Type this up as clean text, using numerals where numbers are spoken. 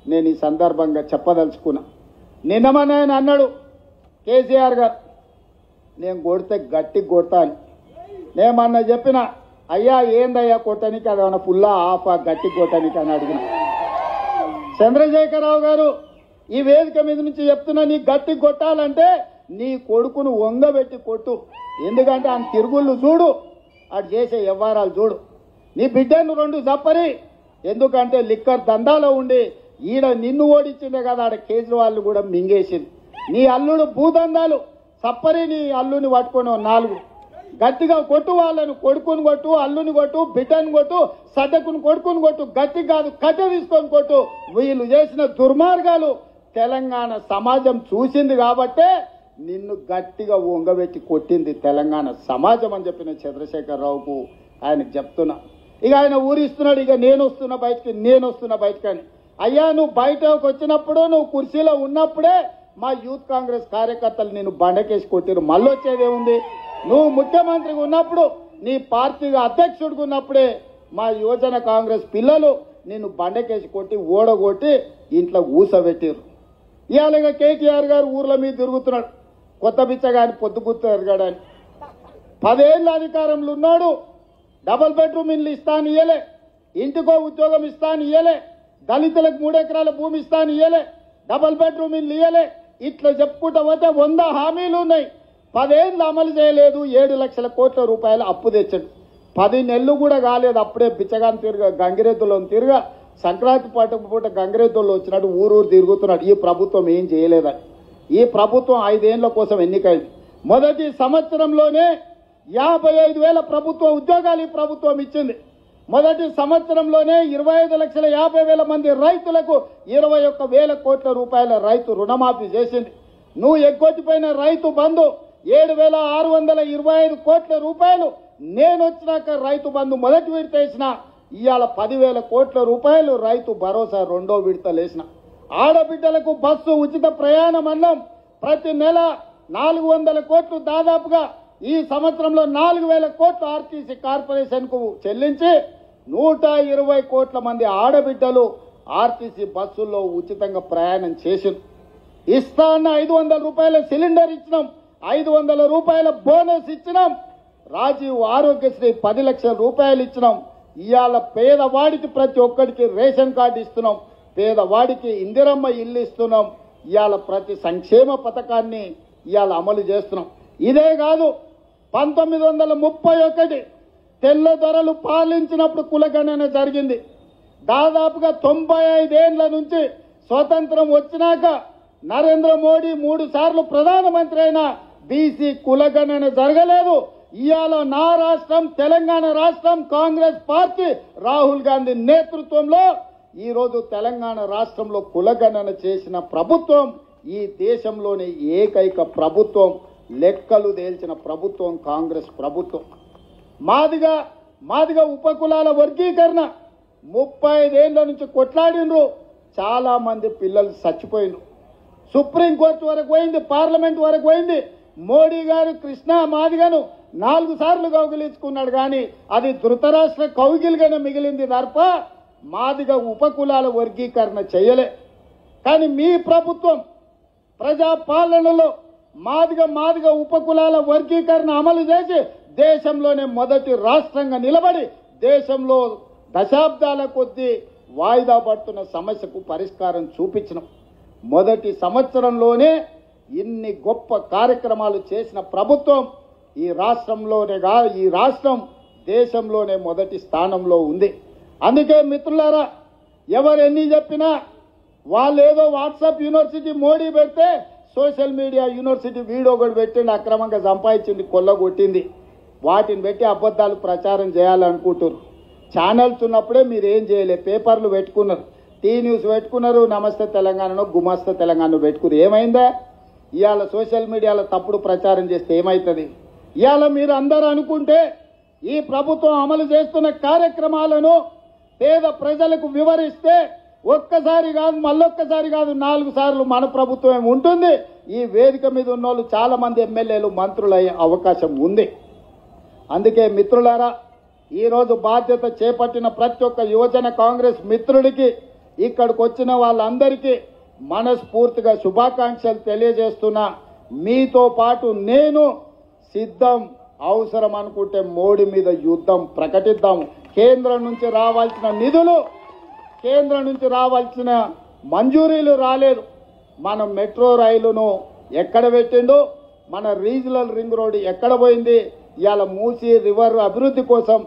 నేను ఈ సందర్భంగా చెప్పదలుచుకున్నా. నిన్నమని ఆయన అన్నాడు కేసీఆర్ గారు, నేను కొడితే గట్టి కొడతా అని. నేమన్నా చెప్పిన, అయ్యా ఏందయ్యా కొట్టనికి, అది ఏమన్నా ఫుల్లా ఆఫా గట్టి కొట్టనికి అని అడిగిన. చంద్రశేఖరరావు గారు ఈ వేదిక మీద నుంచి చెప్తున్నా, నీ గట్టి కొట్టాలంటే నీ కొడుకును వంగబెట్టి కొట్టు. ఎందుకంటే ఆయన తిరుగుళ్ళు చూడు, అటు చేసే వ్యవహారాలు చూడు. నీ బిడ్డను 2 చప్పరి, ఎందుకంటే లిక్కర్ దందాలో ఉండి ఈడ నిన్ను ఓడించిందే కదా, ఆడ కేజ్రీవాల్ కూడా మింగేసింది. నీ అల్లుడు భూదందాలు చప్పరి, నీ అల్లుని పట్టుకొని 4 గట్టిగా కొట్టు. వాళ్ళను కొడుకుని కొట్టు, అల్లుని కొట్టు, బిడ్డను కొట్టు, సడ్డకుని కొడుకుని కొట్టు, గట్టి కాదు కట్టె తీసుకొని కొట్టు. వీళ్ళు చేసిన దుర్మార్గాలు తెలంగాణ సమాజం చూసింది కాబట్టే నిన్ను గట్టిగా వంగబెట్టి కొట్టింది తెలంగాణ సమాజం అని చెప్పిన చంద్రశేఖరరావుకు ఆయనకు చెప్తున్నా. ఇక ఆయన ఊరిస్తున్నాడు, ఇక నేను వస్తున్నా బయటకి అని. అయ్యా నువ్వు బయటకు వచ్చినప్పుడు, నువ్వు కుర్చీలో ఉన్నప్పుడే మా యూత్ కాంగ్రెస్ కార్యకర్తలు నిన్ను బండకేసి కొట్టిరు. మళ్ళీ వచ్చేదేముంది? నువ్వు ముఖ్యమంత్రిగా ఉన్నప్పుడు, నీ పార్టీగా అధ్యక్షుడిగా ఉన్నప్పుడే మా యువజన కాంగ్రెస్ పిల్లలు నిన్ను బండకేసి కొట్టి ఓడగొట్టి ఇంట్లో ఊసబెట్టిరు. ఇవాళ కేటీఆర్ గారు ఊర్ల మీద తిరుగుతున్నాడు, కొత్త బిచ్చగాని పొద్దుగుర్తు ఎరగాడని. 10 ఏళ్ళ అధికారంలో ఉన్నాడు, డబుల్ బెడ్రూమ్ ఇల్లు ఇస్తాను ఇయ్యలే, ఇంటికో ఉద్యోగం ఇస్తాను ఇయ్యలే, దళితులకు 3 ఎకరాల భూమి ఇస్తాను ఇయ్యలే, డబుల్ బెడ్రూమ్ ఇల్లు ఇయ్యలే. ఇట్లా చెప్పుకుంటా పోతే 100 హామీలు ఉన్నాయి. 10 ఏళ్ళు అమలు చేయలేదు. 7 లక్షల కోట్ల రూపాయలు అప్పు తెచ్చాడు. 10 నెలలు కూడా కాలేదు, అప్పుడే బిచ్చగాని తిరగా గంగిరెద్దులో తిరగా సంక్రాంతి పూట గంగిరెద్దుల్లో వచ్చినట్టు ఊరు తిరుగుతున్నాడు. ఈ ప్రభుత్వం ఏం చేయలేదని. ఈ ప్రభుత్వం 5 ఏళ్ల కోసం ఎన్నికైంది. మొదటి సంవత్సరంలోనే 55,000 ప్రభుత్వ ఉద్యోగాలు ఈ ప్రభుత్వం ఇచ్చింది. మొదటి సంవత్సరంలోనే 25,50,000 మంది రైతులకు 21,000 కోట్ల రూపాయల రైతు రుణమాఫీ చేసింది. నువ్వు ఎగ్గొట్టిపోయిన రైతు బంధు 7,625 కోట్ల రూపాయలు నేను వచ్చినాక రైతు బంధు మొదటి విడత వేసిన. ఇవాళ 10,000 కోట్ల రూపాయలు రైతు భరోసా 2వ విడతలు వేసిన. ఆడబిడ్డలకు బస్సు ఉచిత ప్రయాణం అన్నం ప్రతి నెల 400 కోట్లు, దాదాపుగా ఈ సంవత్సరంలో 4,000 కోట్లు ఆర్టీసీ కార్పొరేషన్ కు చెల్లించి 120 కోట్ల మంది ఆడబిడ్డలు ఆర్టీసీ బస్సుల్లో ఉచితంగా ప్రయాణం చేసింది. ఇస్తా అన్న 500 రూపాయల సిలిండర్ ఇచ్చినాం, 500 రూపాయల బోనస్ ఇచ్చినాం. రాజీవ్ ఆరోగ్యశ్రీ 10 లక్షల రూపాయలు ఇచ్చినాం. ఇవాళ పేదవాడికి ప్రతి ఒక్కడికి రేషన్ కార్డు ఇస్తున్నాం, పేదవాడికి ఇందిరమ్మ ఇల్లు ఇస్తున్నాం. ఇవాళ ప్రతి సంక్షేమ పథకాన్ని ఇవాళ అమలు చేస్తున్నాం. ఇదే కాదు, 1931 తెల్ల దొరలు పాలించినప్పుడు కులగణన జరిగింది. దాదాపుగా 95 ఏళ్ల నుంచి స్వతంత్రం వచ్చినాక నరేంద్ర మోడీ 3 సార్లు ప్రధానమంత్రి అయినా బీసీ కులగణన జరగలేదు. ఇవాళ నా రాష్ట్రం తెలంగాణ రాష్ట్రం, కాంగ్రెస్ పార్టీ రాహుల్ గాంధీ నేతృత్వంలో ఈరోజు తెలంగాణ రాష్ట్రంలో కులగణన చేసిన ప్రభుత్వం ఈ దేశంలోని ఏకైక ప్రభుత్వం, లెక్కలు తేల్చిన ప్రభుత్వం కాంగ్రెస్ ప్రభుత్వం. మాదిగా ఉపకులాల వర్గీకరణ 35 ఏళ్ల నుంచి కొట్లాడినరు. చాలా మంది పిల్లలు చచ్చిపోయినరు. సుప్రీంకోర్టు వరకు పోయింది, పార్లమెంట్ వరకు పోయింది. మోడీ గారు కృష్ణా మాదిగను 4 సార్లు కౌగిలించుకున్నాడు, కానీ అది ధృతరాష్ట్ర కౌగిలిగానే మిగిలింది తప్ప మాదిగ ఉపకులాల వర్గీకరణ చేయలే. కానీ మీ ప్రభుత్వం ప్రజాపాలనలో మాదిగ ఉపకులాల వర్గీకరణ అమలు చేసి దేశంలోనే మొదటి రాష్ట్రంగా నిలబడి దేశంలో దశాబ్దాల కొద్దీ వాయిదా పడుతున్న సమస్యకు పరిష్కారం చూపించినాం. మొదటి సంవత్సరంలోనే ఇన్ని గొప్ప కార్యక్రమాలు చేసిన ప్రభుత్వం ఈ రాష్ట్రం దేశంలోనే మొదటి స్థానంలో ఉంది. అందుకే మిత్రులారా, ఎవరు ఎన్ని చెప్పినా వాళ్ళేదో వాట్సాప్ యూనివర్సిటీ మోడీ పెడితే సోషల్ మీడియా యూనివర్సిటీ వీడియో కూడా పెట్టింది, అక్రమంగా సంపాదించింది, కొల్లగొట్టింది. వాటిని పెట్టి అబద్ధాలు ప్రచారం చేయాలనుకుంటారు. ఛానల్స్ ఉన్నప్పుడే మీరు ఏం చేయలేదు, పేపర్లు పెట్టుకున్నారు, టీ న్యూస్ పెట్టుకున్నారు, నమస్తే తెలంగాణలో గుమాస్తా తెలంగాణ పెట్టుకున్నారు. ఏమైందా? ఇవాళ సోషల్ మీడియాలో తప్పుడు ప్రచారం చేస్తే ఏమవుతుంది? ఇవాళ మీరు అందరూ అనుకుంటే ఈ ప్రభుత్వం అమలు చేస్తున్న కార్యక్రమాలను పేద ప్రజలకు వివరిస్తే ఒక్కసారి కాదు, మళ్ళొక్కసారి కాదు, 4 సార్లు మన ప్రభుత్వం ఉంటుంది. ఈ వేదిక మీద ఉన్న వాళ్ళు చాలా మంది ఎమ్మెల్యేలు, మంత్రులు అయ్యే అవకాశం ఉంది. అందుకే మిత్రులారా, ఈరోజు బాధ్యత చేపట్టిన ప్రతి ఒక్క యువజన కాంగ్రెస్ మిత్రుడికి ఇక్కడికి వచ్చిన వాళ్ళందరికీ మనస్ఫూర్తిగా శుభాకాంక్షలు తెలియజేస్తున్నా. మీతో పాటు నేను సిద్ధం. అవసరం అనుకుంటే మోడీ మీద యుద్ధం ప్రకటిద్దాం. కేంద్రం నుంచి రావాల్సిన నిధులు, కేంద్రం నుంచి రావాల్సిన మంజూరీలు రాలేదు. మనం మెట్రో రైలును ఎక్కడ పెట్టిండు, మన రీజనల్ రింగ్ రోడ్ ఎక్కడ పోయింది, ఇవాళ మూసీ రివర్ అభివృద్ధి కోసం